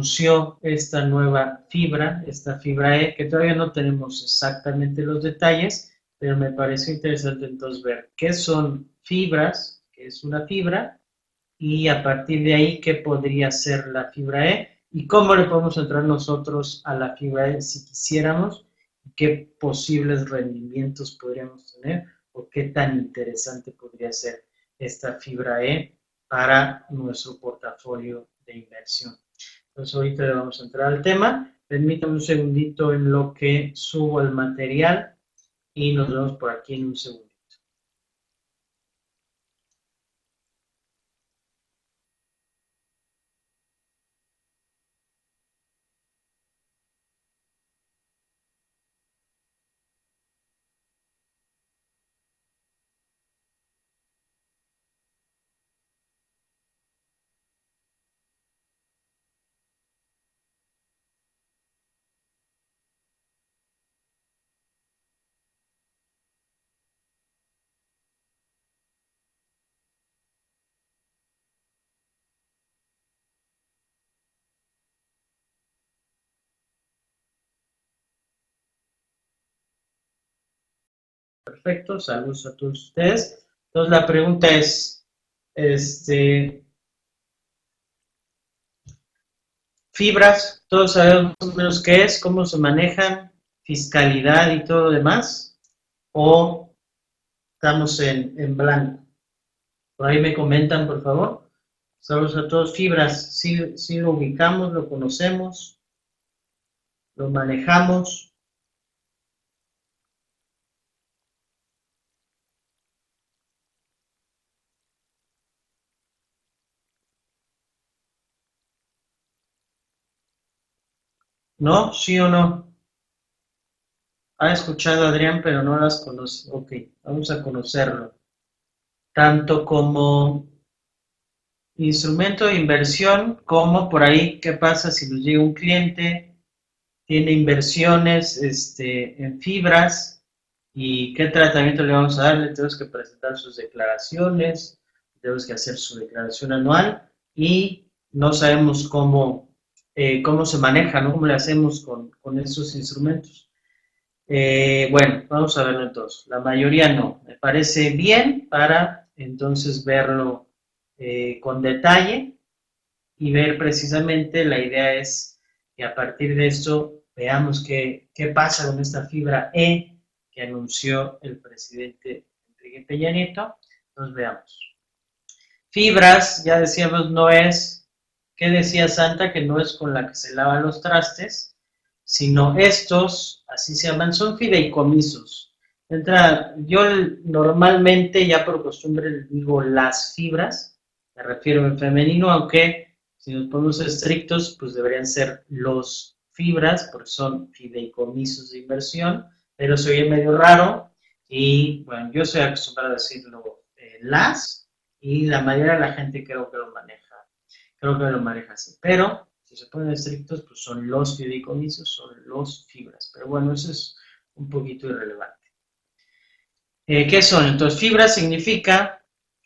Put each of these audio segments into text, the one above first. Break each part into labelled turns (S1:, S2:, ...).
S1: anunció esta nueva fibra, esta fibra E, que todavía no tenemos exactamente los detalles, pero me pareció interesante entonces ver qué son fibras, qué es una fibra, y a partir de ahí qué podría ser la fibra E y cómo le podemos entrar nosotros a la fibra E si quisiéramos, qué posibles rendimientos podríamos tener o qué tan interesante podría ser esta fibra E para nuestro portafolio de inversión. Entonces ahorita le vamos a entrar al tema. Permítame un segundito en lo que subo el material y nos vemos por aquí en un segundo. Perfecto, saludos a todos ustedes. Entonces la pregunta es, fibras, todos sabemos más o menos qué es, cómo se manejan, fiscalidad y todo lo demás, o estamos en blanco. Por ahí me comentan, por favor. Saludos a todos. Fibras, sí lo ubicamos, lo conocemos, lo manejamos. ¿No? ¿Sí o no? Ha escuchado a Adrián, pero no las conoce. Ok, vamos a conocerlo. Tanto como instrumento de inversión, como por ahí, ¿qué pasa si nos llega un cliente, tiene inversiones en fibras y qué tratamiento le vamos a dar? Le tenemos que presentar sus declaraciones, tenemos que hacer su declaración anual y no sabemos cómo se maneja, ¿no? ¿Cómo le hacemos con esos instrumentos? Bueno, vamos a verlo entonces. La mayoría no. Me parece bien para entonces verlo con detalle y ver precisamente, la idea es que a partir de esto veamos qué pasa con esta fibra E que anunció el presidente Enrique Peña Nieto. Entonces veamos. Fibras, ya decíamos, no es, ¿qué decía Santa? Que no es con la que se lavan los trastes, sino estos, así se llaman, son fideicomisos. Yo normalmente, ya por costumbre, digo las fibras, me refiero en femenino, aunque si nos ponemos estrictos, pues deberían ser los fibras, porque son fideicomisos de inversión, pero se oye medio raro, y bueno, yo soy acostumbrado a decirlo las, y la mayoría de la gente creo que lo maneja así, pero si se ponen estrictos, pues son los fideicomisos, son los fibras, pero bueno, eso es un poquito irrelevante. ¿Qué son? Entonces, fibras significa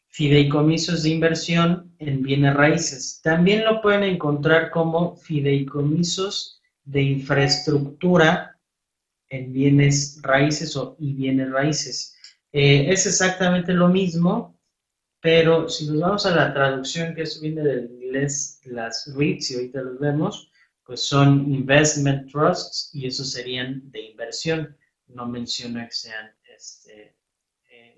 S1: fideicomisos de inversión en bienes raíces. También lo pueden encontrar como fideicomisos de infraestructura en bienes raíces y bienes raíces. Es exactamente lo mismo, pero si nos vamos a la traducción, que eso viene del inglés, las REITs, y ahorita los vemos, pues son investment trusts y esos serían de inversión. No menciona que sean,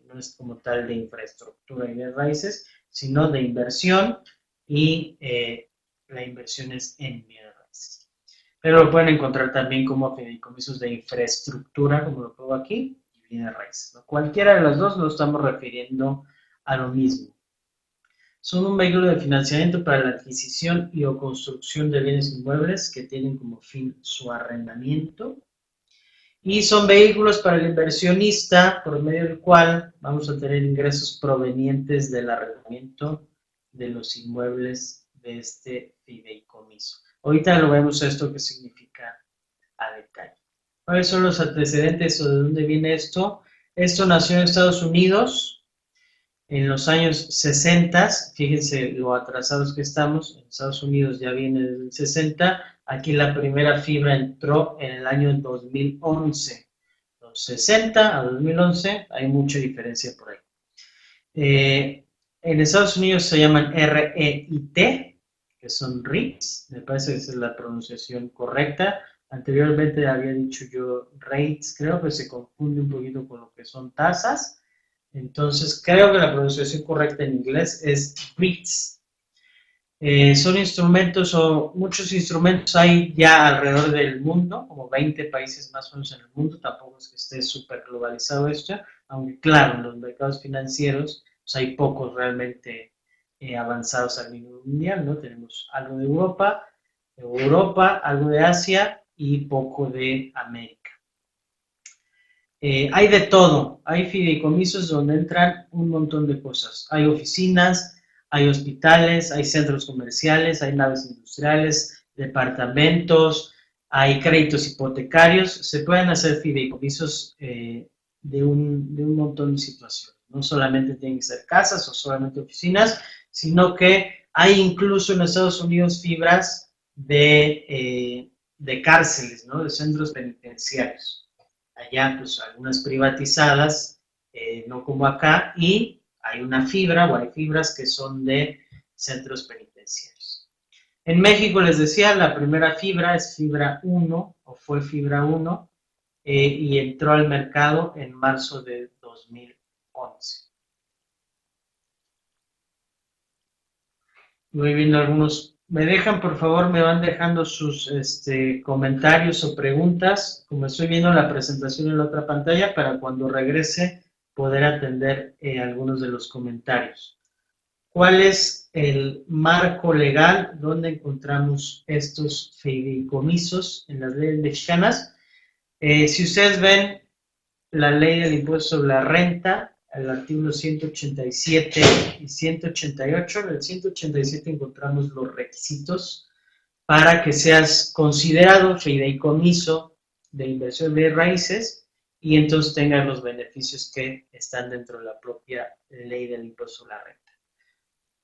S1: no es como tal de infraestructura y de raíces, sino de inversión y la inversión es en bienes raíces. Pero lo pueden encontrar también como fideicomisos de infraestructura, como lo pongo aquí, y bienes raíces, ¿no? Cualquiera de las dos nos estamos refiriendo a lo mismo. Son un vehículo de financiamiento para la adquisición y o construcción de bienes inmuebles que tienen como fin su arrendamiento. Y son vehículos para el inversionista, por medio del cual vamos a tener ingresos provenientes del arrendamiento de los inmuebles de este fideicomiso. Ahorita lo vemos esto que significa a detalle. ¿Cuáles son los antecedentes o de dónde viene esto? Esto nació en Estados Unidos. En los años 60, fíjense lo atrasados que estamos, en Estados Unidos ya viene desde el 60, aquí la primera fibra entró en el año 2011. Los 60 a 2011 hay mucha diferencia por ahí. En Estados Unidos se llaman REIT, que son REITs, me parece que esa es la pronunciación correcta. Anteriormente había dicho yo rates, creo que se confunde un poquito con lo que son tasas. Entonces, creo que la pronunciación correcta en inglés es REITs. Son instrumentos o muchos instrumentos hay ya alrededor del mundo, como 20 países más o menos en el mundo, tampoco es que esté súper globalizado esto, aunque claro, en los mercados financieros pues hay pocos realmente avanzados a nivel mundial, ¿no? Tenemos algo de Europa, algo de Asia y poco de América. Hay de todo, hay fideicomisos donde entran un montón de cosas. Hay oficinas, hay hospitales, hay centros comerciales, hay naves industriales, departamentos, hay créditos hipotecarios. Se pueden hacer fideicomisos de un montón de situaciones. No solamente tienen que ser casas o solamente oficinas, sino que hay incluso en Estados Unidos fibras de cárceles, ¿no? De centros penitenciarios. Allá pues algunas privatizadas, no como acá, y hay una fibra o hay fibras que son de centros penitenciarios. En México les decía, la primera fibra es fibra 1 o fue fibra 1 y entró al mercado en marzo de 2011. Voy viendo algunos. Me dejan, por favor, me van dejando sus comentarios o preguntas, como estoy viendo la presentación en la otra pantalla, para cuando regrese poder atender algunos de los comentarios. ¿Cuál es el marco legal donde encontramos estos fideicomisos en las leyes mexicanas? Si ustedes ven la ley del impuesto sobre la renta, el artículo 187 y 188. En el 187 encontramos los requisitos para que seas considerado fideicomiso de inversión de raíces y entonces tengas los beneficios que están dentro de la propia ley del impuesto sobre la renta.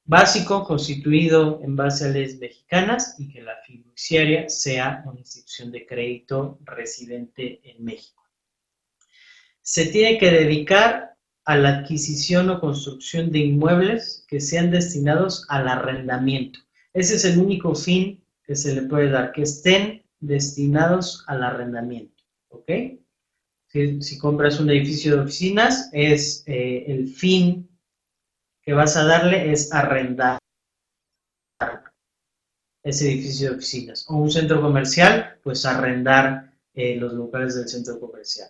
S1: Básico, constituido en base a leyes mexicanas y que la fiduciaria sea una institución de crédito residente en México. Se tiene que dedicar a la adquisición o construcción de inmuebles que sean destinados al arrendamiento. Ese es el único fin que se le puede dar, que estén destinados al arrendamiento, ¿ok? Si compras un edificio de oficinas, el fin que vas a darle es arrendar ese edificio de oficinas. O un centro comercial, pues arrendar los locales del centro comercial.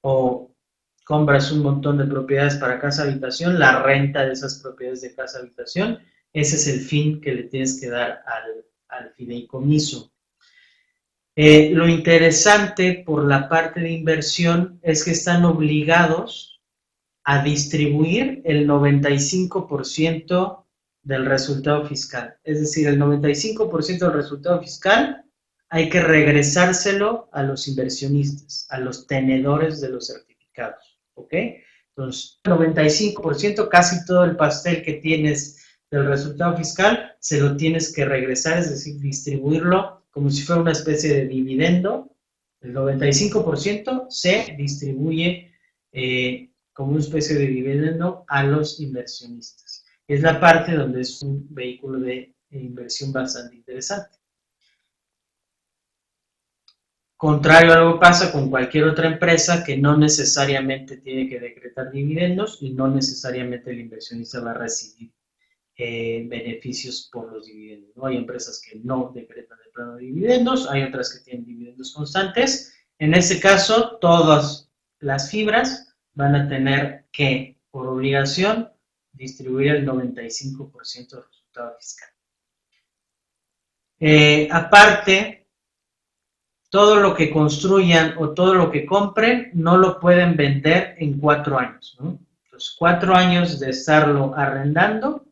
S1: O compras un montón de propiedades para casa-habitación, la renta de esas propiedades de casa-habitación, ese es el fin que le tienes que dar al fideicomiso. Lo interesante por la parte de inversión es que están obligados a distribuir el 95% del resultado fiscal. Es decir, el 95% del resultado fiscal hay que regresárselo a los inversionistas, a los tenedores de los certificados, ¿ok? Entonces, el 95%, casi todo el pastel que tienes del resultado fiscal, se lo tienes que regresar, es decir, distribuirlo como si fuera una especie de dividendo. El 95% se distribuye como una especie de dividendo a los inversionistas. Es la parte donde es un vehículo de inversión bastante interesante. Contrario a lo que pasa con cualquier otra empresa que no necesariamente tiene que decretar dividendos y no necesariamente el inversionista va a recibir beneficios por los dividendos, ¿no? Hay empresas que no decretan de plano dividendos, hay otras que tienen dividendos constantes. En este caso, todas las fibras van a tener que, por obligación, distribuir el 95% del resultado fiscal. Aparte, todo lo que construyan o todo lo que compren no lo pueden vender en 4 años, ¿no? Los 4 años de estarlo arrendando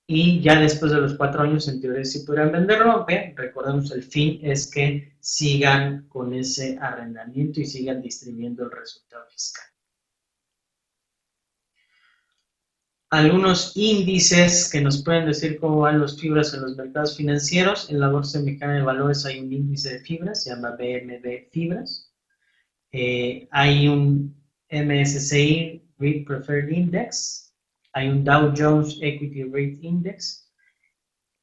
S1: y ya después de los 4 años en teoría sí podrán venderlo, aunque recordemos el fin es que sigan con ese arrendamiento y sigan distribuyendo el resultado fiscal. algunos índices que nos pueden decir cómo van los fibras en los mercados financieros. En la Bolsa Mexicana de Valores hay un índice de fibras, se llama BMV Fibras. Hay un MSCI REIT Preferred Index, hay un Dow Jones Equity REIT Index,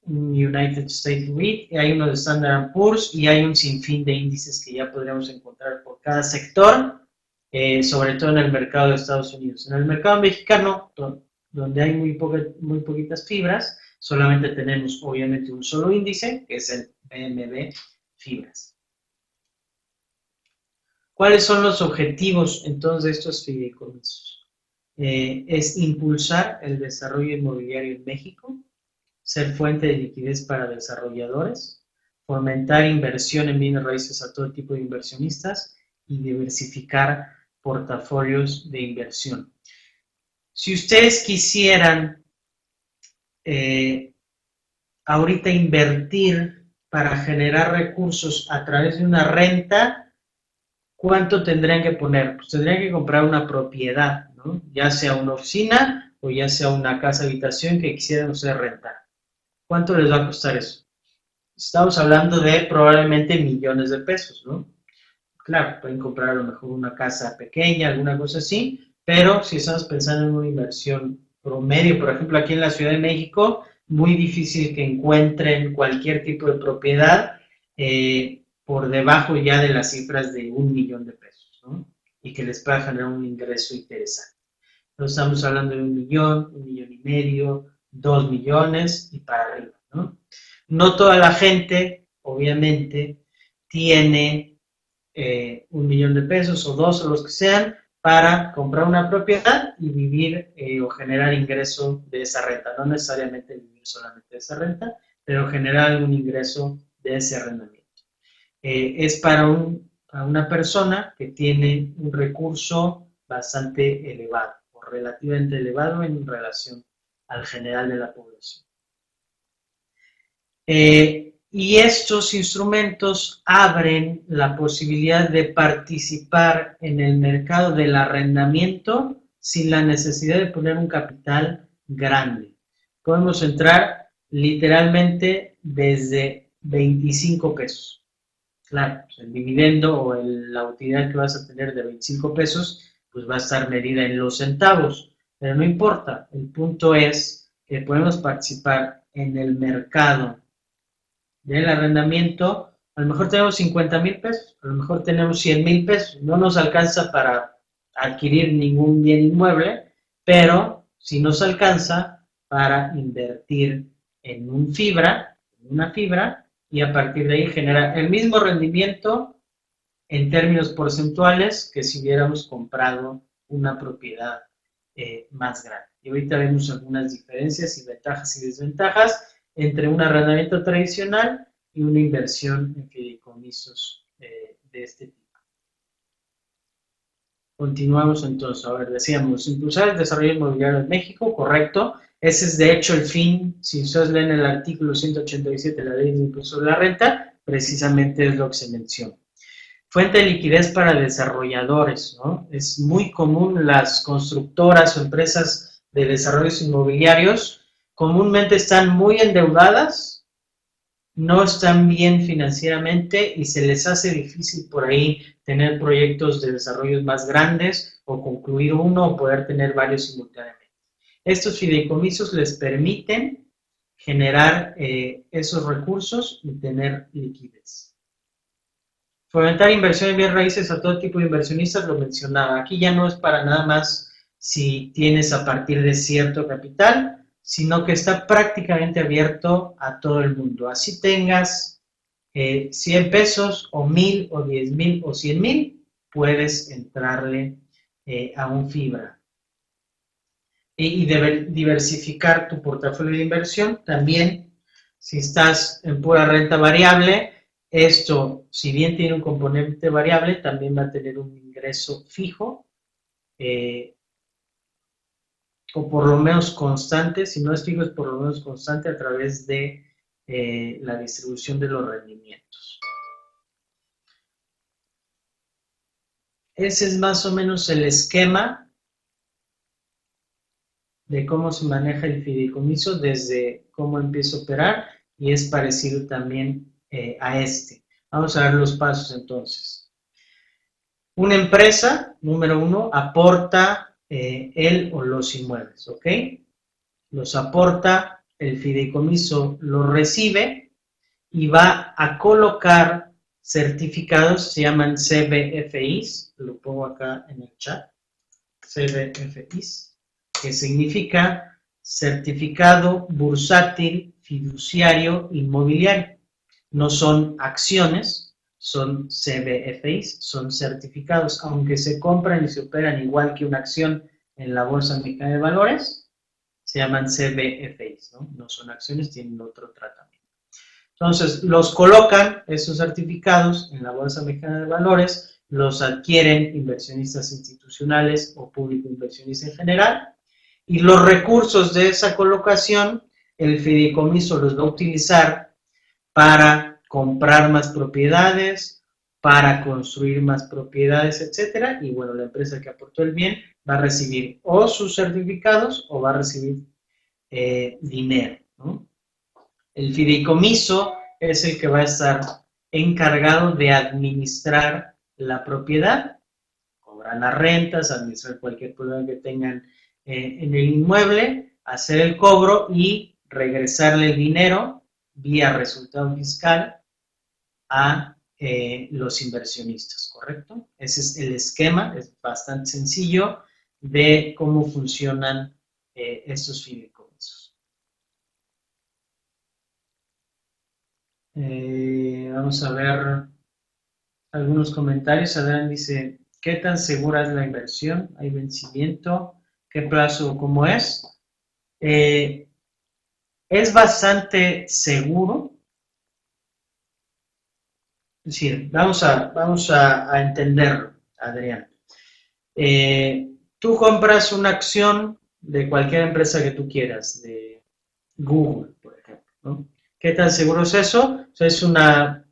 S1: un United States REIT, hay uno de Standard Poor's y hay un sinfín de índices que ya podríamos encontrar por cada sector, sobre todo en el mercado de Estados Unidos. En el mercado mexicano, donde hay muy poquitas fibras, solamente tenemos obviamente un solo índice, que es el BMV Fibras. ¿Cuáles son los objetivos entonces de estos fideicomisos? Es impulsar el desarrollo inmobiliario en México, ser fuente de liquidez para desarrolladores, fomentar inversión en bienes raíces a todo tipo de inversionistas y diversificar portafolios de inversión. Si ustedes quisieran ahorita invertir para generar recursos a través de una renta, ¿cuánto tendrían que poner? Pues tendrían que comprar una propiedad, ¿no? Ya sea una oficina o ya sea una casa habitación que quisieran ustedes rentar. ¿Cuánto les va a costar eso? Estamos hablando de probablemente millones de pesos, ¿no? Claro, pueden comprar a lo mejor una casa pequeña, alguna cosa así, pero si estamos pensando en una inversión promedio, por ejemplo, aquí en la Ciudad de México, muy difícil que encuentren cualquier tipo de propiedad por debajo ya de las cifras de 1 millón de pesos, ¿no? Y que les pueda generar un ingreso interesante. Entonces estamos hablando de 1 millón, 1,5 millones, 2 millones y para arriba, ¿no? No toda la gente, obviamente, tiene 1 millón de pesos o dos o los que sean para comprar una propiedad y vivir o generar ingreso de esa renta. No necesariamente vivir solamente de esa renta, pero generar algún ingreso de ese arrendamiento. Es para una persona que tiene un recurso bastante elevado o relativamente elevado en relación al general de la población. Y estos instrumentos abren la posibilidad de participar en el mercado del arrendamiento sin la necesidad de poner un capital grande. Podemos entrar literalmente desde 25 pesos. Claro, el dividendo o la utilidad que vas a tener de 25 pesos, pues va a estar medida en los centavos, pero no importa. El punto es que podemos participar en el mercado del arrendamiento. A lo mejor tenemos 50,000 pesos, a lo mejor tenemos 100,000 pesos, no nos alcanza para adquirir ningún bien inmueble, pero sí nos alcanza para invertir en una fibra, y a partir de ahí genera el mismo rendimiento en términos porcentuales que si hubiéramos comprado una propiedad más grande. Y ahorita vemos algunas diferencias y ventajas y desventajas entre un arrendamiento tradicional y una inversión en fideicomisos de este tipo. Continuamos entonces. A ver, decíamos, impulsar el desarrollo inmobiliario en México, correcto. Ese es de hecho el fin, si ustedes leen el artículo 187 de la Ley de Impuesto de la Renta, precisamente es lo que se menciona. Fuente de liquidez para desarrolladores, ¿no? Es muy común las constructoras o empresas de desarrollos inmobiliarios comúnmente están muy endeudadas, no están bien financieramente y se les hace difícil por ahí tener proyectos de desarrollos más grandes o concluir uno o poder tener varios simultáneamente. Estos fideicomisos les permiten generar esos recursos y tener liquidez. Fomentar inversión en bienes raíces a todo tipo de inversionistas, lo mencionaba. Aquí ya no es para nada más si tienes a partir de cierto capital, sino que está prácticamente abierto a todo el mundo. Así tengas 100 pesos o 1,000 o 10,000 o 100,000, puedes entrarle a un fibra. Y diversificar tu portafolio de inversión también. Si estás en pura renta variable, esto, si bien tiene un componente variable, también va a tener un ingreso fijo, o por lo menos constante. Si no es fijo, es por lo menos constante a través de la distribución de los rendimientos. Ese es más o menos el esquema de cómo se maneja el fideicomiso desde cómo empieza a operar y es parecido también a este. Vamos a ver los pasos entonces. Una empresa, número 1, aporta él o los inmuebles, ¿ok? Los aporta, el fideicomiso los recibe y va a colocar certificados, se llaman CBFIs, lo pongo acá en el chat, CBFIs, que significa Certificado Bursátil Fiduciario Inmobiliario. No son acciones, son CBFIs, son certificados, aunque se compran y se operan igual que una acción en la Bolsa Mexicana de Valores, se llaman CBFIs, ¿no? No son acciones, tienen otro tratamiento. Entonces, los colocan, esos certificados, en la Bolsa Mexicana de Valores, los adquieren inversionistas institucionales o público inversionista en general, y los recursos de esa colocación, el fideicomiso los va a utilizar para comprar más propiedades, para construir más propiedades, etcétera, y bueno, la empresa que aportó el bien va a recibir o sus certificados o va a recibir dinero, ¿no? El fideicomiso es el que va a estar encargado de administrar la propiedad, cobrar las rentas, administrar cualquier problema que tengan en el inmueble, hacer el cobro y regresarle el dinero vía resultado fiscal a los inversionistas, ¿correcto? Ese es el esquema, es bastante sencillo de cómo funcionan estos fideicomisos. Vamos a ver algunos comentarios. Adrián dice, ¿qué tan segura es la inversión? ¿Hay vencimiento? ¿Qué plazo? ¿Cómo es? Es bastante seguro. Es decir, vamos a entenderlo, Adrián. Tú compras una acción de cualquier empresa que tú quieras, de Google, por ejemplo, ¿no? ¿Qué tan seguro es eso? O sea, es una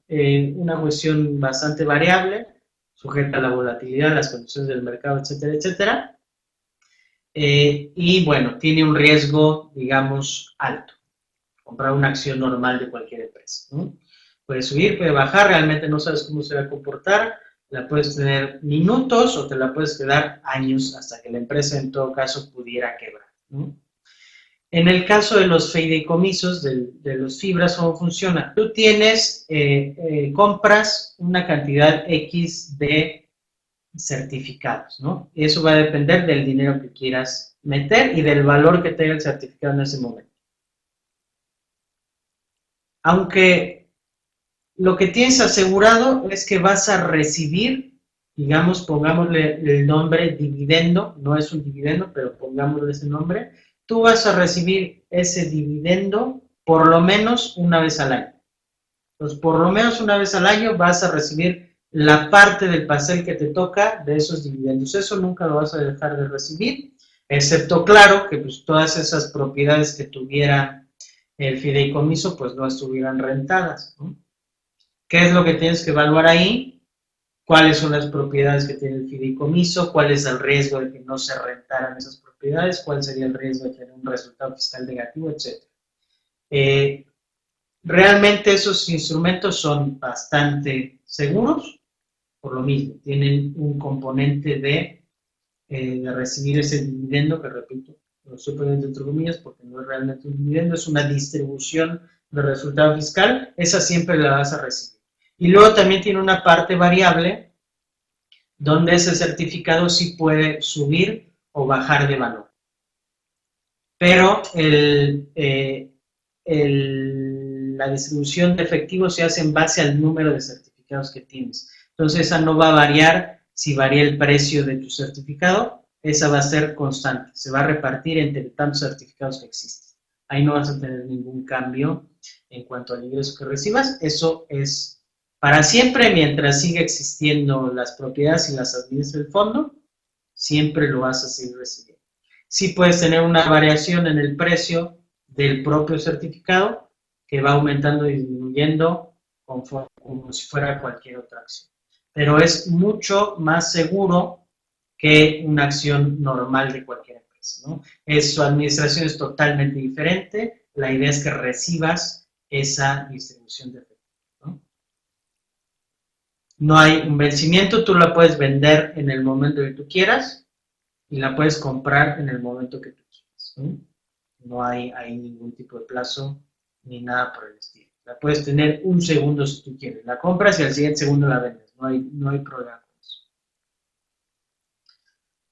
S1: cuestión bastante variable, sujeta a la volatilidad, las condiciones del mercado, etcétera, etcétera. Y bueno, tiene un riesgo, digamos, alto. Comprar una acción normal de cualquier empresa, ¿no? Puede subir, puede bajar, realmente no sabes cómo se va a comportar, la puedes tener minutos o te la puedes quedar años hasta que la empresa en todo caso pudiera quebrar, ¿no? En el caso de los fideicomisos, de los fibras, ¿cómo funciona? Tú tienes, compras una cantidad X de certificados, ¿no? Y eso va a depender del dinero que quieras meter y del valor que tenga el certificado en ese momento. Aunque lo que tienes asegurado es que vas a recibir, digamos, pongámosle el nombre dividendo, no es un dividendo, pero pongámosle ese nombre, tú vas a recibir ese dividendo por lo menos una vez al año. Entonces, por lo menos una vez al año vas a recibir la parte del pastel que te toca de esos dividendos. Eso nunca lo vas a dejar de recibir, excepto, claro, que pues todas esas propiedades que tuviera el fideicomiso, pues no estuvieran rentadas, ¿no? ¿Qué es lo que tienes que evaluar ahí? ¿Cuáles son las propiedades que tiene el fideicomiso? ¿Cuál es el riesgo de que no se rentaran esas propiedades? ¿Cuál sería el riesgo de tener un resultado fiscal negativo, etcétera? Realmente esos instrumentos son bastante seguros, por lo mismo, tienen un componente de recibir ese dividendo, que repito, lo estoy poniendo entre comillas porque no es realmente un dividendo, es una distribución de resultado fiscal, esa siempre la vas a recibir. Y luego también tiene una parte variable donde ese certificado sí puede subir o bajar de valor. Pero la distribución de efectivo se hace en base al número de certificados que tienes. Entonces esa no va a variar si varía el precio de tu certificado, esa va a ser constante, se va a repartir entre tantos certificados que existen. Ahí no vas a tener ningún cambio en cuanto al ingreso que recibas, eso es para siempre, mientras siga existiendo las propiedades y las administra el fondo, siempre lo vas a seguir recibiendo. Sí puedes tener una variación en el precio del propio certificado que va aumentando y disminuyendo conforme, como si fuera cualquier otra acción. Pero es mucho más seguro que una acción normal de cualquier empresa. empresas, ¿no? Su administración es totalmente diferente, la idea es que recibas esa distribución de efectivo, ¿no? No hay un vencimiento, tú la puedes vender en el momento que tú quieras y la puedes comprar en el momento que tú quieras, ¿no? No hay ningún tipo de plazo ni nada por el estilo. La puedes tener un segundo si tú quieres. La compras y al siguiente segundo la vendes. No hay problema con eso.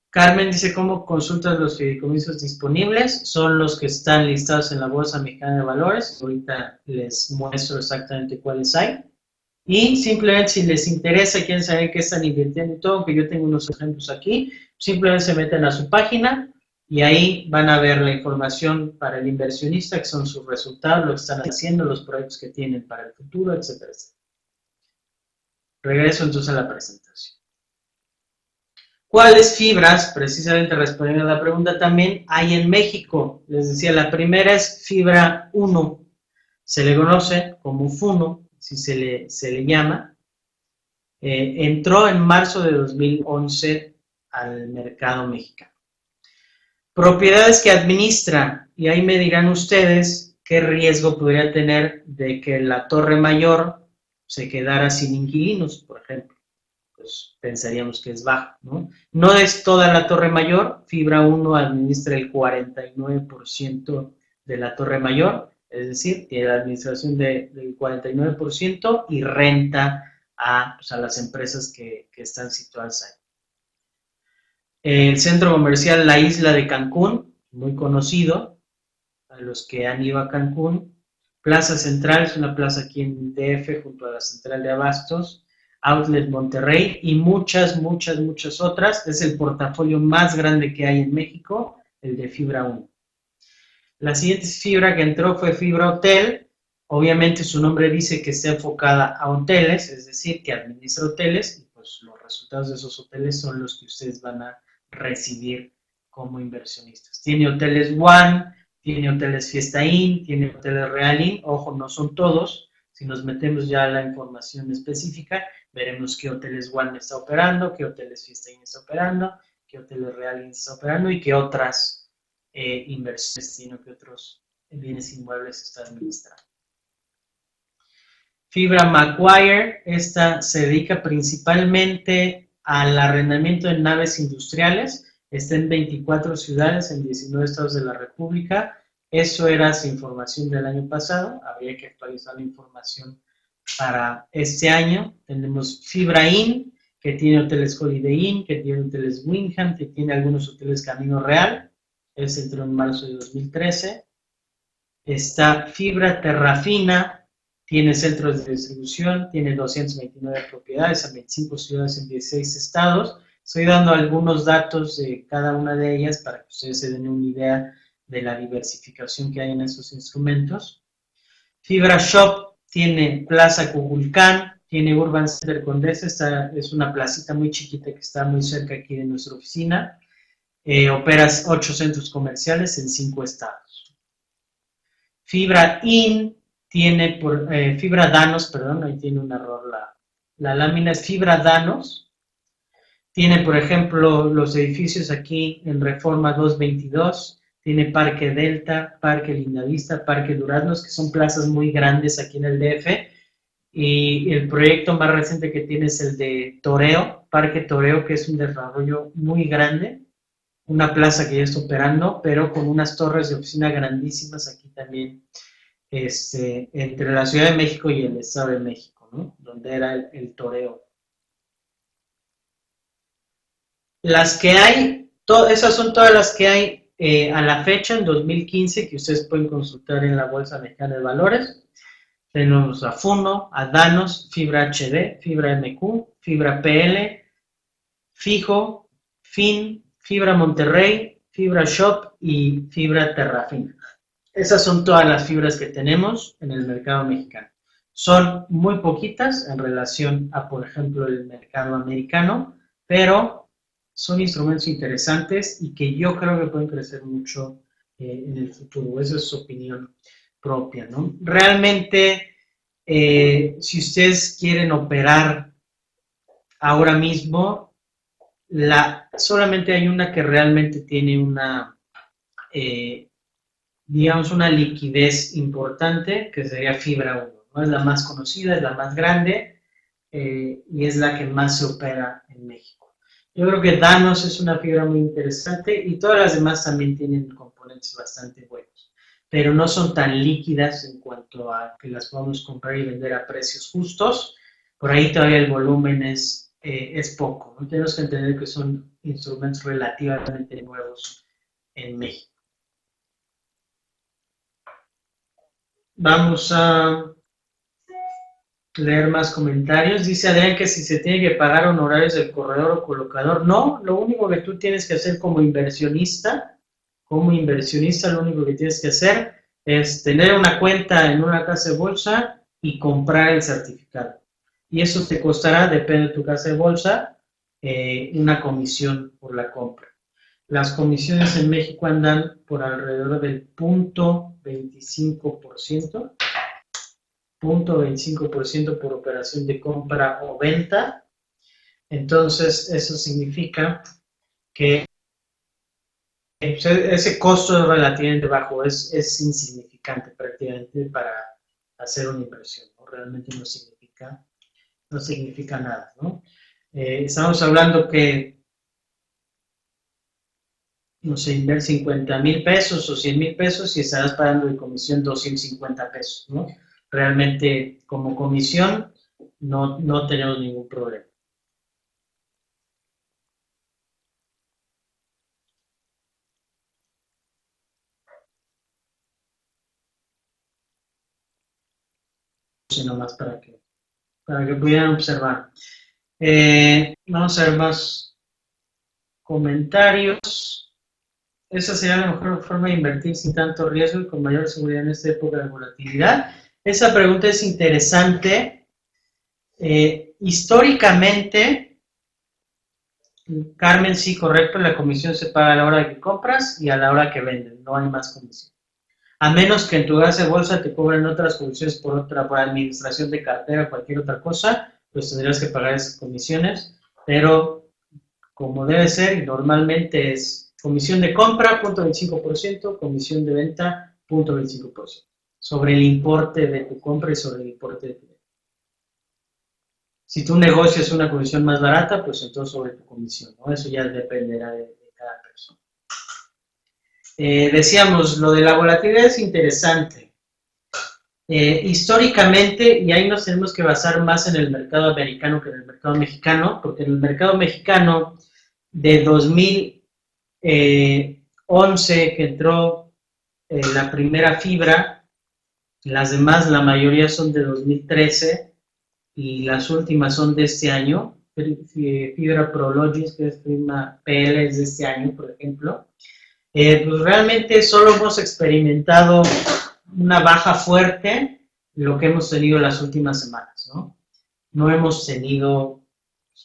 S1: Carmen dice, ¿cómo consultas los fideicomisos disponibles? Son los que están listados en la Bolsa Mexicana de Valores. Ahorita les muestro exactamente cuáles hay. Y simplemente si les interesa, quieren saber qué están invirtiendo y todo, que yo tengo unos ejemplos aquí, simplemente se meten a su página y ahí van a ver la información para el inversionista, que son sus resultados, lo que están haciendo, los proyectos que tienen para el futuro, etcétera, etcétera. Regreso entonces a la presentación. ¿Cuáles fibras, precisamente respondiendo a la pregunta también, hay en México? Les decía, la primera es fibra 1, se le conoce como FUNO, si se le llama. Entró en marzo de 2011 al mercado mexicano. Propiedades que administra, y ahí me dirán ustedes qué riesgo podría tener de que la Torre Mayor se quedara sin inquilinos, por ejemplo. Pues pensaríamos que es bajo, ¿no? No es toda la Torre Mayor, Fibra 1 administra el 49% de la Torre Mayor, es decir, tiene la administración del 49% y renta pues, a las empresas que están situadas ahí. El centro comercial La Isla de Cancún, muy conocido, a los que han ido a Cancún. Plaza Central, es una plaza aquí en DF, junto a la Central de Abastos. Outlet Monterrey y muchas otras. Es el portafolio más grande que hay en México, el de Fibra 1. La siguiente fibra que entró fue Fibra Hotel. Obviamente su nombre dice que está enfocada a hoteles, es decir, que administra hoteles, y pues los resultados de esos hoteles son los que ustedes van a recibir como inversionistas. Tiene hoteles One, tiene hoteles Fiesta Inn, tiene hoteles Real Inn, ojo, no son todos. Si nos metemos ya a la información específica, veremos qué hoteles One está operando, qué hoteles Fiesta Inn está operando, qué hoteles Real Inn está operando y qué otras inversiones tiene, qué otros bienes inmuebles está administrando. Fibra Macquarie, esta se dedica principalmente al arrendamiento de naves industriales, está en 24 ciudades, en 19 estados de la República. Eso era su información del año pasado, habría que actualizar la información para este año. Tenemos Fibra Inn, que tiene hoteles Holiday Inn, que tiene hoteles Wyndham, que tiene algunos hoteles Camino Real, ese entró en marzo de 2013. Está Fibra Terrafina, tiene centros de distribución, tiene 229 propiedades en 25 ciudades en 16 estados. Estoy dando algunos datos de cada una de ellas para que ustedes se den una idea de la diversificación que hay en esos instrumentos. Fibra Shop tiene Plaza Cuculcán, tiene Urban Center Condesa, esta es una placita muy chiquita que está muy cerca aquí de nuestra oficina. Opera 8 centros comerciales en 5 estados. Fibra Inn tiene Fibra Danos, perdón, ahí tiene un error la lámina, es Fibra Danos. Tiene, por ejemplo, los edificios aquí en Reforma 222, tiene Parque Delta, Parque Lindavista, Parque Duraznos, que son plazas muy grandes aquí en el DF. Y el proyecto más reciente que tiene es el de Toreo, Parque Toreo, que es un desarrollo muy grande, una plaza que ya está operando, pero con unas torres de oficina grandísimas aquí también, entre la Ciudad de México y el Estado de México, ¿no? Donde era el Toreo. Las que hay, esas son todas las que hay a la fecha, en 2015, que ustedes pueden consultar en la Bolsa Mexicana de Valores. Tenemos a Funo, a Danos, Fibra HD, Fibra MQ, Fibra PL, Fijo, Fin, Fibra Monterrey, Fibra Shop y Fibra Terrafina. Esas son todas las fibras que tenemos en el mercado mexicano. Son muy poquitas en relación a, por ejemplo, el mercado americano, pero son instrumentos interesantes y que yo creo que pueden crecer mucho en el futuro. Esa es su opinión propia, ¿no? Realmente, si ustedes quieren operar ahora mismo, solamente hay una que realmente tiene una digamos, una liquidez importante, que sería fibra 1, ¿no? Es la más conocida, es la más grande y es la que más se opera en México. Yo creo que Danos es una fibra muy interesante y todas las demás también tienen componentes bastante buenos, pero no son tan líquidas en cuanto a que las podamos comprar y vender a precios justos. Por ahí todavía el volumen es poco, ¿no? Tenemos que entender que son instrumentos relativamente nuevos en México. Vamos a leer más comentarios. Dice Adrián que si se tiene que pagar honorarios del corredor o colocador. No, lo único que tú tienes que hacer como inversionista, lo único que tienes que hacer es tener una cuenta en una casa de bolsa y comprar el certificado. Y eso te costará, depende de tu casa de bolsa, una comisión por la compra. Las comisiones en México andan por alrededor del 0.25%, 0.25% por operación de compra o venta. Entonces, eso significa que ese costo es relativamente bajo, es insignificante prácticamente para hacer una inversión, ¿no? Realmente no significa nada, ¿no? Estamos hablando que, no sé, inver 50,000 pesos o 100,000 pesos y estarás pagando de comisión 250 pesos, ¿no? Realmente, como comisión, no tenemos ningún problema. Sino más para que pudieran observar. Vamos a ver más comentarios. Esa sería la mejor forma de invertir sin tanto riesgo y con mayor seguridad en esta época de volatilidad. Esa pregunta es interesante. Históricamente, Carmen, sí, correcto, la comisión se paga a la hora que compras y a la hora que venden, no hay más comisión. A menos que en tu base de bolsa te cobren otras comisiones por administración de cartera o cualquier otra cosa, pues tendrías que pagar esas comisiones, pero como debe ser, normalmente es comisión de compra, 0.25%, comisión de venta, 0.25%, sobre el importe de tu compra y sobre el importe de tu venta. Si tú negocias una comisión más barata, pues entonces sobre tu comisión, ¿no? Eso ya dependerá de cada persona. Decíamos, lo de la volatilidad es interesante. Históricamente, y ahí nos tenemos que basar más en el mercado americano que en el mercado mexicano, porque en el mercado mexicano de 2011 que entró la primera fibra, las demás, la mayoría son de 2013 y las últimas son de este año. Fibra Prologis, que es prima PL, es de este año, por ejemplo. Pues realmente solo hemos experimentado una baja fuerte, lo que hemos tenido las últimas semanas, ¿no? No hemos tenido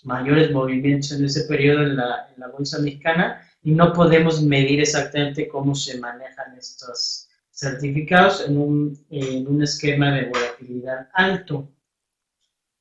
S1: mayores movimientos en ese periodo en la bolsa mexicana y no podemos medir exactamente cómo se manejan estos certificados en un esquema de volatilidad alto.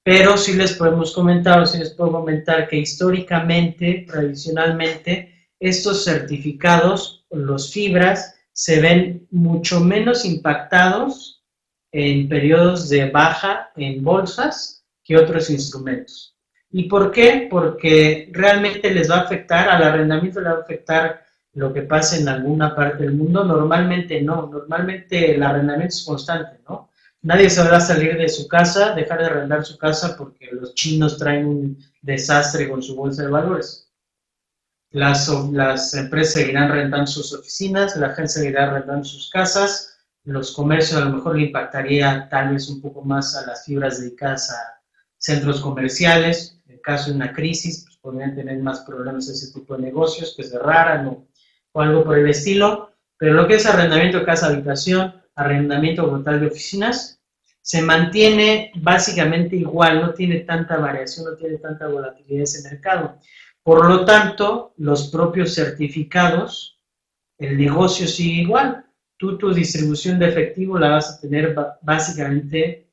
S1: Pero sí les podemos comentar, o sí les puedo comentar que históricamente, tradicionalmente, estos certificados, los fibras, se ven mucho menos impactados en periodos de baja en bolsas que otros instrumentos. ¿Y por qué? Porque realmente les va a afectar, al arrendamiento le va a afectar lo que pasa en alguna parte del mundo. Normalmente no, normalmente el arrendamiento es constante, ¿no? Nadie se va a salir de su casa, dejar de arrendar su casa porque los chinos traen un desastre con su bolsa de valores. Las empresas seguirán rentando sus oficinas, la gente seguirá rentando sus casas, los comercios a lo mejor le impactaría tal vez un poco más a las fibras dedicadas a centros comerciales. En caso de una crisis, pues podrían tener más problemas ese tipo de negocios que cerraran o algo por el estilo. Pero lo que es arrendamiento de casa habitación, arrendamiento total de oficinas, se mantiene básicamente igual, no tiene tanta variación, no tiene tanta volatilidad ese mercado. Por lo tanto, los propios certificados, el negocio sigue igual. Tú tu distribución de efectivo la vas a tener básicamente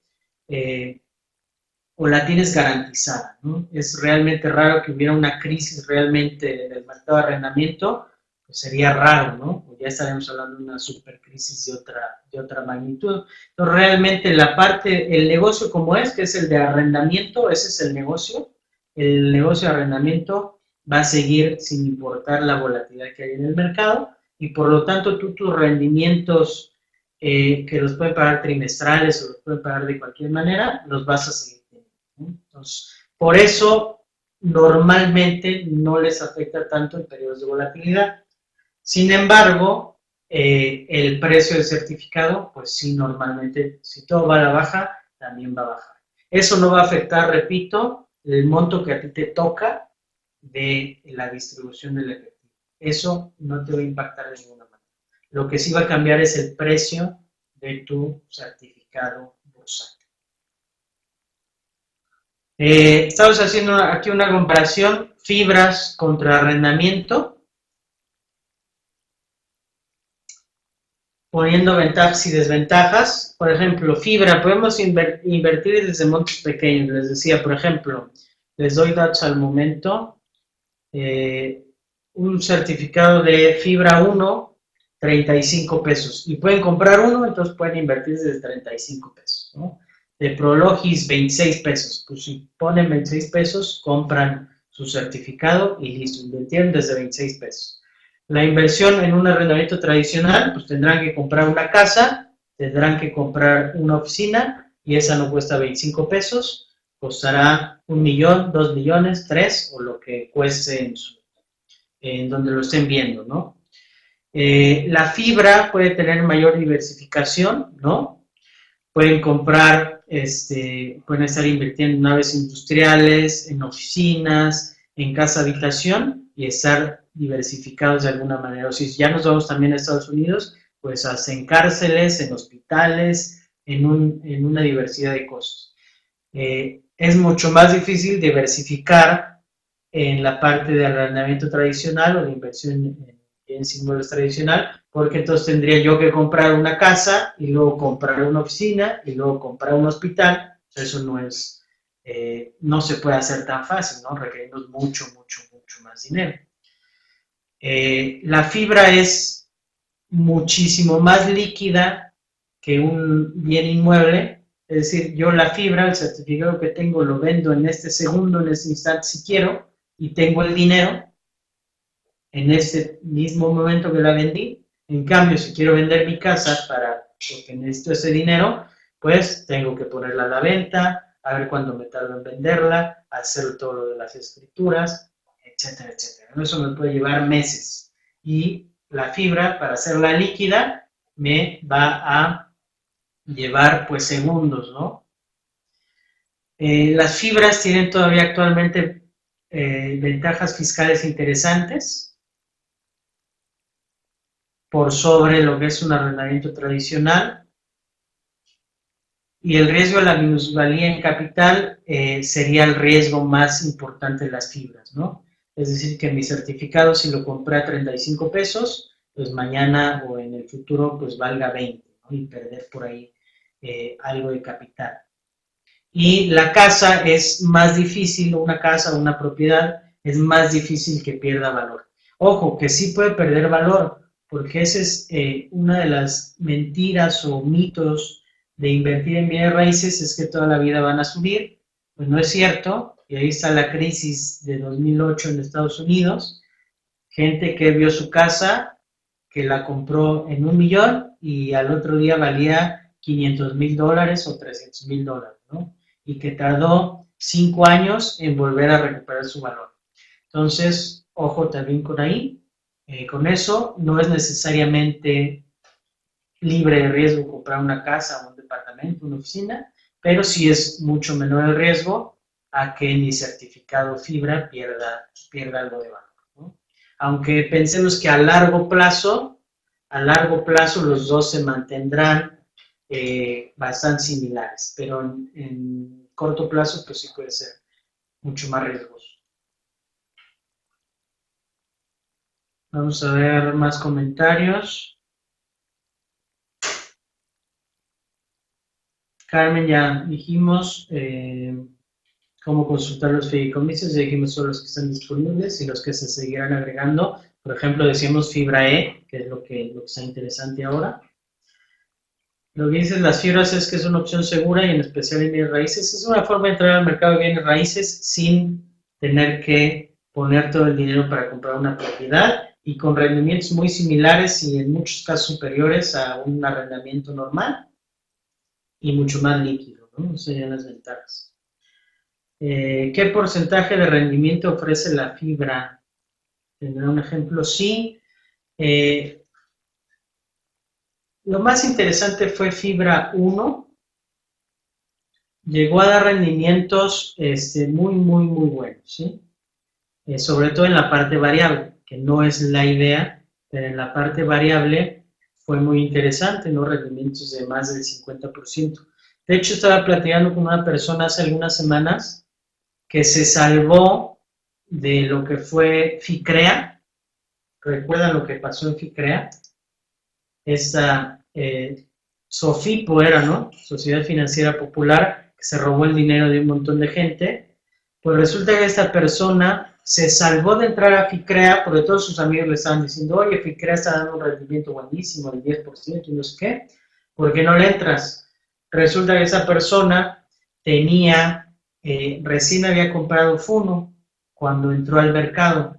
S1: o la tienes garantizada, ¿no? Es realmente raro que hubiera una crisis realmente en el mercado de arrendamiento pues sería raro, ¿no? O ya estaremos hablando de una supercrisis de otra magnitud. Entonces, realmente la parte, el negocio como es, que es el de arrendamiento, ese es el negocio. El negocio de arrendamiento va a seguir sin importar la volatilidad que hay en el mercado y por lo tanto tú tus rendimientos que los pueden pagar trimestrales o los pueden pagar de cualquier manera, los vas a seguir teniendo, ¿no? Entonces, por eso normalmente no les afecta tanto en periodos de volatilidad. Sin embargo, el precio del certificado, pues sí, normalmente, si todo va a la baja, también va a bajar. Eso no va a afectar, repito, el monto que a ti te toca de la distribución del efectivo. Eso no te va a impactar de ninguna manera. Lo que sí va a cambiar es el precio de tu certificado bursátil. Estamos haciendo aquí una comparación, fibras contra arrendamiento, poniendo ventajas y desventajas. Por ejemplo, fibra, podemos invertir desde montos pequeños. Les decía, por ejemplo, les doy datos al momento. Un certificado de fibra 1, 35 pesos. Y pueden comprar uno, entonces pueden invertir desde 35 pesos, ¿no? De Prologis, 26 pesos. Pues si ponen 26 pesos, compran su certificado y listo, invirtieron desde 26 pesos. La inversión en un arrendamiento tradicional, pues tendrán que comprar una casa, tendrán que comprar una oficina y esa no cuesta 25 pesos, costará 1 millón, 2 millones, 3 o lo que cueste en donde lo estén viendo, ¿no? La fibra puede tener mayor diversificación, ¿no? Pueden comprar, pueden estar invirtiendo en naves industriales, en oficinas, en casa habitación y estar diversificados de alguna manera. O si ya nos vamos también a Estados Unidos, pues hacen cárceles, en hospitales, en una diversidad de cosas. Es mucho más difícil diversificar en la parte de arrendamiento tradicional o de inversión en bienes inmuebles tradicional, porque entonces tendría yo que comprar una casa y luego comprar una oficina y luego comprar un hospital. Eso no es, no se puede hacer tan fácil, ¿no? Requerimos mucho, mucho, mucho más dinero. La fibra es muchísimo más líquida que un bien inmueble, es decir, yo la fibra, el certificado que tengo, lo vendo en este segundo, en este instante si quiero, y tengo el dinero en ese mismo momento que la vendí. En cambio, si quiero vender mi casa porque necesito ese dinero, pues tengo que ponerla a la venta, a ver cuándo me tardo en venderla, hacer todo lo de las escrituras, etcétera, etcétera. Eso me puede llevar meses. Y la fibra, para hacerla líquida, me va a llevar pues segundos, ¿no? Las fibras tienen todavía actualmente ventajas fiscales interesantes por sobre lo que es un arrendamiento tradicional y el riesgo de la minusvalía en capital sería el riesgo más importante de las fibras, ¿no? Es decir, que mi certificado, si lo compré a 35 pesos, pues mañana o en el futuro pues valga 20, ¿no? Y perder por ahí algo de capital. Y la casa es más difícil, una casa o una propiedad es más difícil que pierda valor. Ojo, que sí puede perder valor, porque esa es una de las mentiras o mitos de invertir en bienes raíces, es que toda la vida van a subir. Pues no es cierto, y ahí está la crisis de 2008 en Estados Unidos, gente que vio su casa, que la compró en 1 millón y al otro día valía $500,000 o $300,000, ¿no? Y que tardó 5 años en volver a recuperar su valor. Entonces, ojo también con ahí, con eso no es necesariamente libre de riesgo comprar una casa, un departamento, una oficina, pero sí es mucho menor el riesgo a que mi certificado fibra pierda algo de valor, ¿no? Aunque pensemos que a largo plazo los dos se mantendrán bastante similares, pero en corto plazo pues sí puede ser mucho más riesgoso. Vamos a ver más comentarios. Carmen, ya dijimos cómo consultar los fideicomisos, ya dijimos todos los que están disponibles y los que se seguirán agregando Por ejemplo, decíamos fibra E, que es lo que está interesante ahora. Lo que dicen las fibras es que es una opción segura y en especial en bienes raíces. Es una forma de entrar al mercado de bienes raíces sin tener que poner todo el dinero para comprar una propiedad y con rendimientos muy similares y en muchos casos superiores a un arrendamiento normal y mucho más líquido, ¿no? Esas serían las ventajas. ¿Qué porcentaje de rendimiento ofrece la fibra? ¿Tendrá un ejemplo? Sí. Lo más interesante fue fibra 1. Llegó a dar rendimientos muy, muy, muy buenos, ¿sí? Sobre todo en la parte variable, que no es la idea, pero en la parte variable fue muy interesante, ¿no? Rendimientos de más del 50%. De hecho, estaba platicando con una persona hace algunas semanas que se salvó de lo que fue FICREA. ¿Recuerdan lo que pasó en FICREA? Esta SOFIPO era, ¿no? Sociedad Financiera Popular, que se robó el dinero de un montón de gente. Pues resulta que esta persona se salvó de entrar a FICREA porque todos sus amigos le estaban diciendo, oye, FICREA está dando un rendimiento buenísimo del 10% y no sé qué, ¿por qué no le entras? Resulta que esa persona tenía, recién había comprado Funo cuando entró al mercado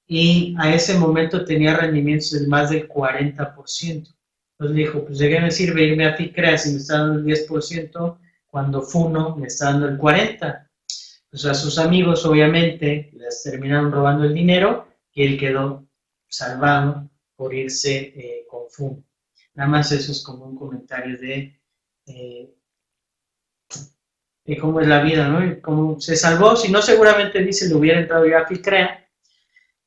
S1: y a ese momento tenía rendimientos de más del 40%. Entonces dijo, pues de qué me sirve irme a FICREA si me está dando el 10% cuando Funo me está dando el 40%. Pues a sus amigos obviamente les terminaron robando el dinero y él quedó salvado por irse con Funo. Nada más eso es como un comentario eh, de cómo es la vida, ¿no? Cómo se salvó, si no seguramente dice le hubiera entrado ya a FICREA,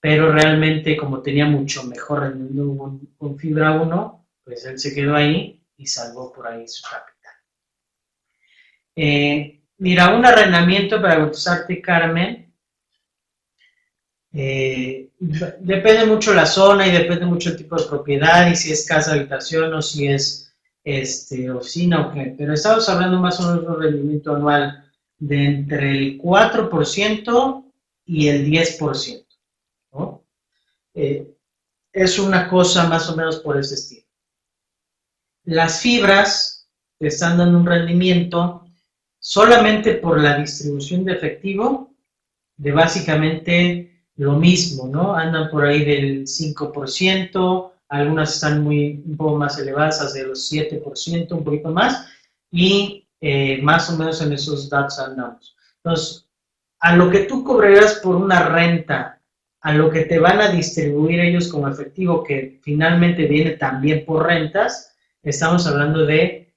S1: pero realmente como tenía mucho mejor rendimiento con fibra 1, pues él se quedó ahí y salvó por ahí su capital. Mira, un arrendamiento para contestarte, Carmen, depende mucho la zona y depende mucho el tipo de propiedad y si es casa habitación o si es oficina o qué, pero estamos hablando más o menos de un rendimiento anual de entre el 4% y el 10%, ¿no? Es una cosa más o menos por ese estilo. Las fibras te están dando un rendimiento solamente por la distribución de efectivo de básicamente lo mismo, ¿no? Andan por ahí del 5%, algunas están un poco más elevadas, hacia los 7%, un poquito más, y más o menos en esos datos andamos. Entonces, a lo que tú cobrarás por una renta, a lo que te van a distribuir ellos como efectivo, que finalmente viene también por rentas, estamos hablando de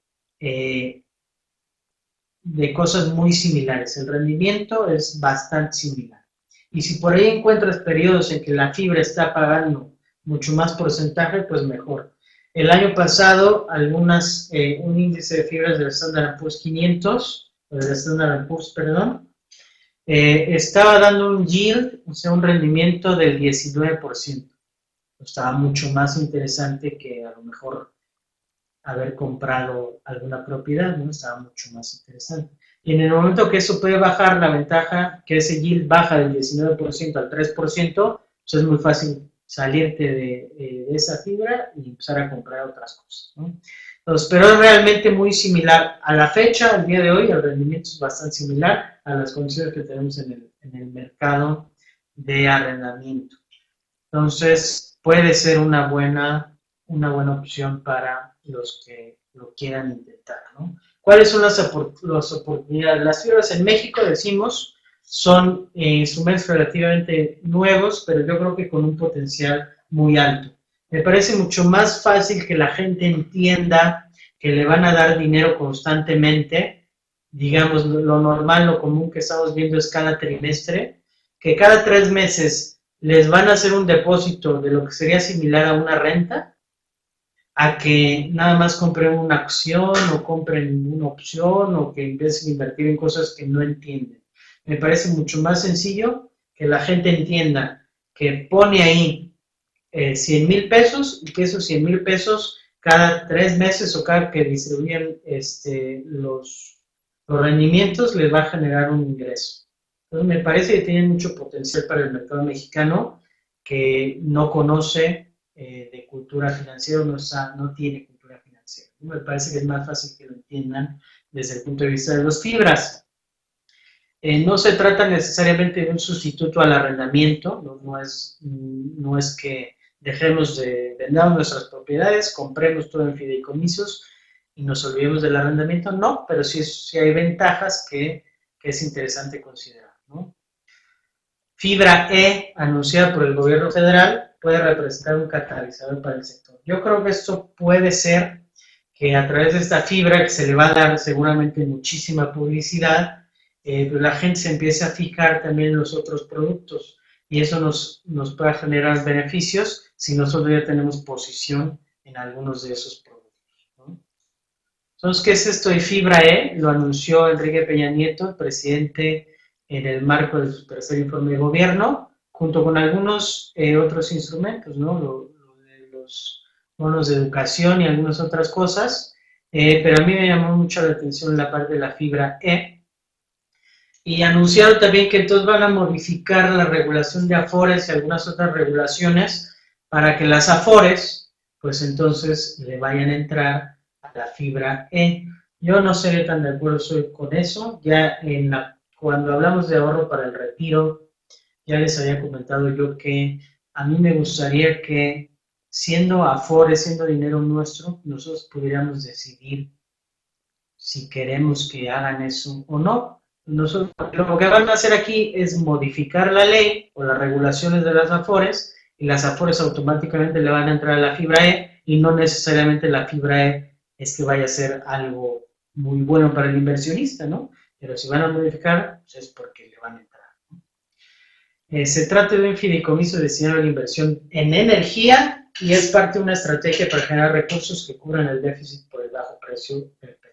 S1: cosas muy similares. El rendimiento es bastante similar. Y si por ahí encuentras periodos en que la fibra está pagando mucho más porcentaje, pues mejor. El año pasado, un índice de fibras del Standard & Poor's 500, del Standard & Poor's, perdón, estaba dando un yield, o sea, un rendimiento del 19%. Estaba mucho más interesante que a lo mejor haber comprado alguna propiedad, ¿no? Estaba mucho más interesante. Y en el momento que eso puede bajar, la ventaja que ese yield baja del 19% al 3%, pues es muy fácil salirte de esa fibra y empezar a comprar otras cosas, ¿no? Entonces, pero es realmente muy similar a la fecha, al día de hoy, el rendimiento es bastante similar a las condiciones que tenemos en el mercado de arrendamiento. Entonces, puede ser una buena opción para los que lo quieran intentar, ¿no? ¿Cuáles son las oportunidades? Las fibras en México, decimos, son instrumentos relativamente nuevos, pero yo creo que con un potencial muy alto. Me parece mucho más fácil que la gente entienda que le van a dar dinero constantemente, digamos, lo normal, lo común que estamos viendo es cada trimestre, que cada 3 meses les van a hacer un depósito de lo que sería similar a una renta, a que nada más compren una acción o compren una opción o que empiecen a invertir en cosas que no entienden. Me parece mucho más sencillo que la gente entienda que pone ahí 100,000 pesos y que esos 100,000 pesos cada 3 meses o cada que distribuyen los rendimientos les va a generar un ingreso. Entonces me parece que tienen mucho potencial para el mercado mexicano que no conoce de cultura financiera, no tiene cultura financiera. Me parece que es más fácil que lo entiendan desde el punto de vista de los fibras. No se trata necesariamente de un sustituto al arrendamiento, no es que dejemos de vender nuestras propiedades, compremos todo en fideicomisos y nos olvidemos del arrendamiento, no, pero sí hay ventajas que es interesante considerar, ¿no? Fibra E, anunciada por el gobierno federal, puede representar un catalizador para el sector. Yo creo que esto puede ser que a través de esta fibra, que se le va a dar seguramente muchísima publicidad, pues la gente se empiece a fijar también en los otros productos y eso nos pueda generar beneficios si nosotros ya tenemos posición en algunos de esos productos, ¿no? Entonces, ¿qué es esto de Fibra E? Lo anunció Enrique Peña Nieto, el presidente, en el marco de su tercer informe de gobierno, junto con algunos otros instrumentos, ¿no? Lo de los bonos de educación y algunas otras cosas, pero a mí me llamó mucho la atención la parte de la Fibra E, y anunciaron también que entonces van a modificar la regulación de Afores y algunas otras regulaciones para que las Afores, pues entonces le vayan a entrar a la fibra E. Yo no sé qué tan de acuerdo soy con eso. Ya cuando hablamos de ahorro para el retiro, ya les había comentado yo que a mí me gustaría que siendo Afores, siendo dinero nuestro, nosotros pudiéramos decidir si queremos que hagan eso o no. Nosotros, lo que van a hacer aquí es modificar la ley o las regulaciones de las Afores y las Afores automáticamente le van a entrar a la fibra E y no necesariamente la fibra E es que vaya a ser algo muy bueno para el inversionista, ¿no? Pero si van a modificar, pues es porque le van a entrar. Se trata de un fideicomiso destinado a la inversión en energía y es parte de una estrategia para generar recursos que cubran el déficit por el bajo precio del petróleo.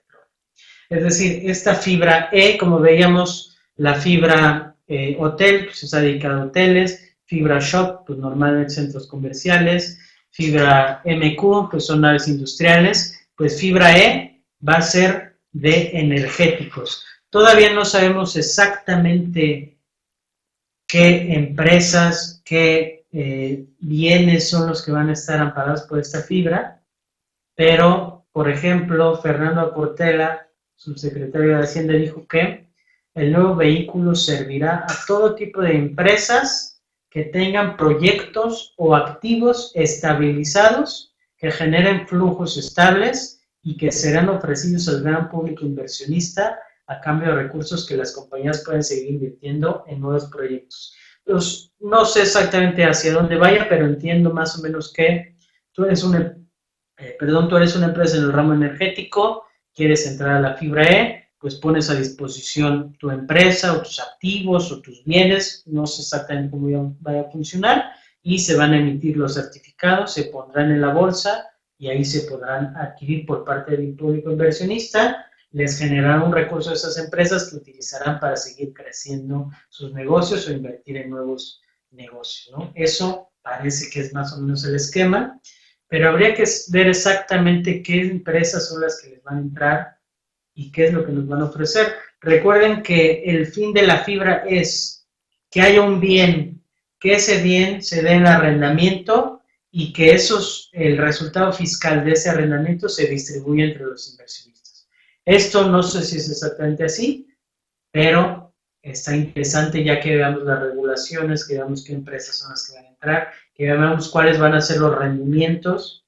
S1: Es decir, esta fibra E, como veíamos, la fibra hotel, pues está dedicada a hoteles, fibra shop, pues normalmente centros comerciales, fibra MQ, pues son naves industriales, pues fibra E va a ser de energéticos. Todavía no sabemos exactamente qué empresas, qué bienes son los que van a estar amparados por esta fibra, pero, por ejemplo, Fernando Aportela, subsecretario de Hacienda, dijo que el nuevo vehículo servirá a todo tipo de empresas que tengan proyectos o activos estabilizados que generen flujos estables y que serán ofrecidos al gran público inversionista a cambio de recursos que las compañías pueden seguir invirtiendo en nuevos proyectos. Pues, no sé exactamente hacia dónde vaya, pero entiendo más o menos que tú eres una empresa en el ramo energético, quieres entrar a la fibra E, pues pones a disposición tu empresa o tus activos o tus bienes, no sé exactamente cómo vaya a funcionar, y se van a emitir los certificados, se pondrán en la bolsa y ahí se podrán adquirir por parte del público inversionista, les generarán un recurso a esas empresas que utilizarán para seguir creciendo sus negocios o invertir en nuevos negocios, ¿no? Eso parece que es más o menos el esquema, pero habría que ver exactamente qué empresas son las que les van a entrar y qué es lo que nos van a ofrecer. Recuerden que el fin de la fibra es que haya un bien, que ese bien se dé en arrendamiento y que el resultado fiscal de ese arrendamiento se distribuya entre los inversionistas. Esto no sé si es exactamente así, pero está interesante ya que veamos las regulaciones, que veamos qué empresas son las que van a entrar, que veamos cuáles van a ser los rendimientos,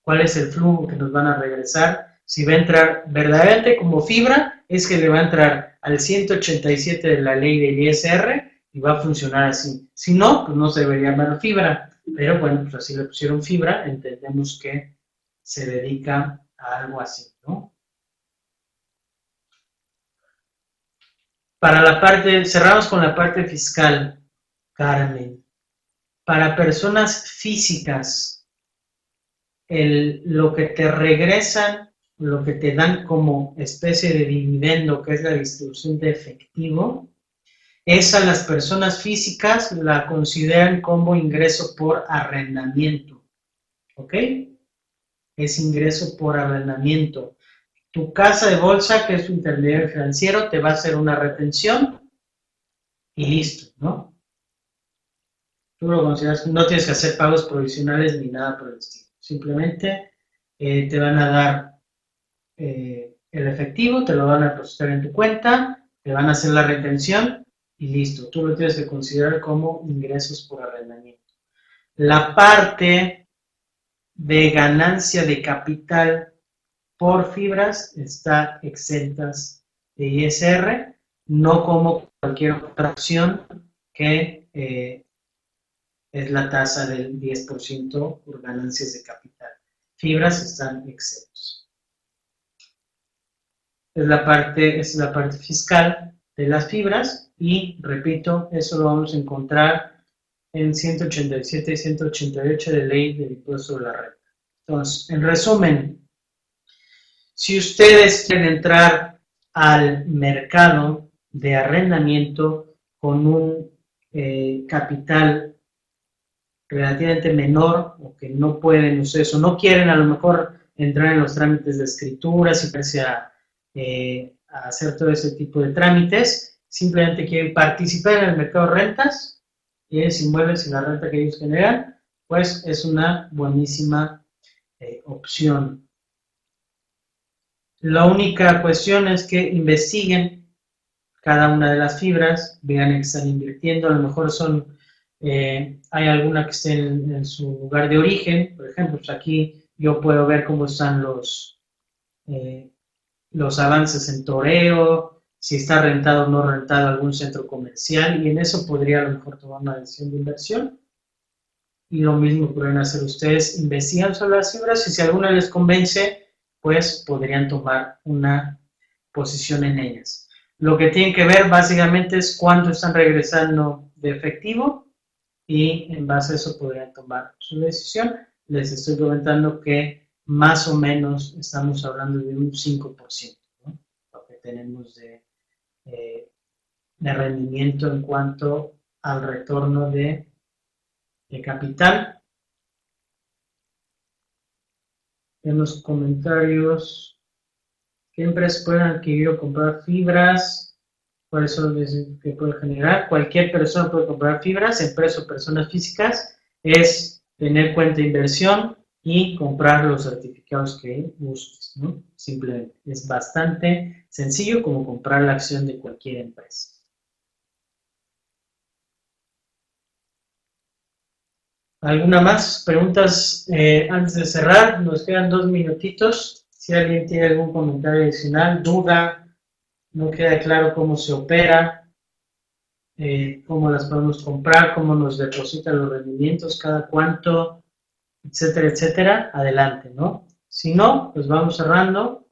S1: cuál es el flujo que nos van a regresar. Si va a entrar verdaderamente como fibra, es que le va a entrar al 187 de la ley del ISR y va a funcionar así. Si no, pues no se debería llamar fibra, pero bueno, pues así le pusieron fibra, entendemos que se dedica a algo así, ¿no? Cerramos con la parte fiscal, Carmen. Para personas físicas, lo que te regresan, lo que te dan como especie de dividendo, que es la distribución de efectivo, esa las personas físicas la consideran como ingreso por arrendamiento, ¿ok? Es ingreso por arrendamiento. Tu casa de bolsa, que es tu intermediario financiero, te va a hacer una retención y listo, ¿no? Tú lo consideras, no tienes que hacer pagos provisionales ni nada por el estilo. Simplemente te van a dar el efectivo, te lo van a depositar en tu cuenta, te van a hacer la retención y listo. Tú lo tienes que considerar como ingresos por arrendamiento. La parte de ganancia de capital por fibras está exentas de ISR, no como cualquier otra opción que es la tasa del 10% por ganancias de capital. Fibras están exentos. Es la parte fiscal de las fibras y, repito, eso lo vamos a encontrar en 187 y 188 de ley del impuesto sobre la renta. Entonces, en resumen, si ustedes quieren entrar al mercado de arrendamiento con un capital relativamente menor o que no pueden ustedes o no quieren a lo mejor entrar en los trámites de escrituras y ponerse a hacer todo ese tipo de trámites, simplemente quieren participar en el mercado de rentas y es inmuebles y la renta que ellos generan, pues es una buenísima opción. La única cuestión es que investiguen cada una de las fibras, vean que están invirtiendo, a lo mejor hay alguna que esté en su lugar de origen, por ejemplo, pues aquí yo puedo ver cómo están los avances en toreo, si está rentado o no rentado algún centro comercial, y en eso podría a lo mejor tomar una decisión de inversión. Y lo mismo pueden hacer ustedes, investigan sobre las fibras y si alguna les convence, pues podrían tomar una posición en ellas. Lo que tienen que ver básicamente es cuánto están regresando de efectivo y en base a eso podrían tomar su decisión. Les estoy comentando que más o menos estamos hablando de un 5%, ¿no? Lo que tenemos de rendimiento en cuanto al retorno de capital. En los comentarios, ¿qué empresas pueden adquirir o comprar fibras? ¿Cuáles son los que pueden generar? Cualquier persona puede comprar fibras, empresas o personas físicas. Es tener cuenta de inversión y comprar los certificados que busques, ¿no? Simplemente. Es bastante sencillo como comprar la acción de cualquier empresa. ¿Alguna más? Preguntas antes de cerrar. Nos quedan 2 minutitos. Si alguien tiene algún comentario adicional, duda, no queda claro cómo se opera, cómo las podemos comprar, cómo nos depositan los rendimientos, cada cuánto, etcétera, etcétera, adelante, ¿no? Si no, pues vamos cerrando.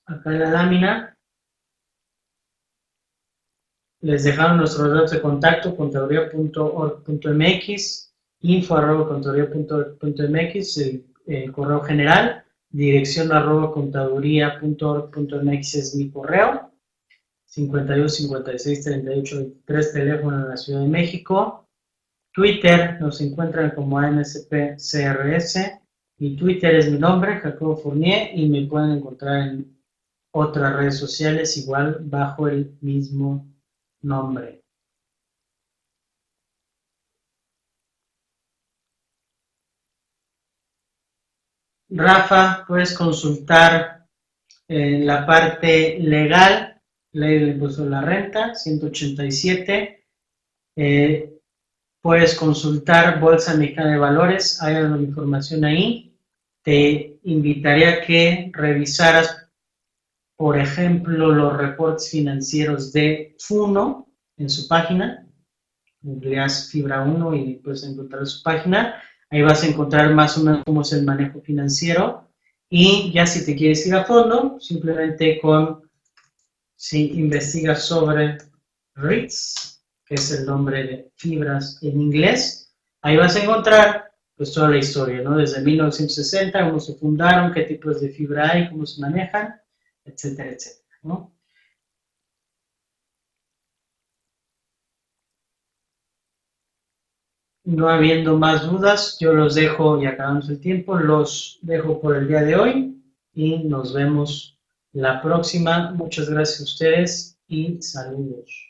S1: Acá en la lámina les dejaron nuestros datos de contacto, contaduría.org.mx, info@contaduría.org.mx, el correo general, dirección @contaduría.org.mx es mi correo, 52 56 38 23, teléfono en la Ciudad de México. Twitter nos encuentran como AMSPCRS. Mi Twitter es mi nombre, Jacobo Fournier, y me pueden encontrar en otras redes sociales igual bajo el mismo nombre. Rafa, puedes consultar la parte legal, ley del impuesto de la renta, 187. Puedes consultar Bolsa Mexicana de Valores, hay alguna información ahí. Te invitaría a que revisaras, por ejemplo, los reportes financieros de FUNO en su página. Googleas Fibra 1 y puedes encontrar su página. Ahí vas a encontrar más o menos cómo es el manejo financiero. Y ya si te quieres ir a fondo, simplemente si investigas sobre REITs, que es el nombre de fibras en inglés, ahí vas a encontrar pues toda la historia, ¿no? Desde 1960, cómo se fundaron, qué tipos de fibra hay, cómo se manejan, etcétera, etcétera, ¿no? No habiendo más dudas, yo los dejo y acabamos el tiempo, los dejo por el día de hoy y nos vemos la próxima. Muchas gracias a ustedes y saludos.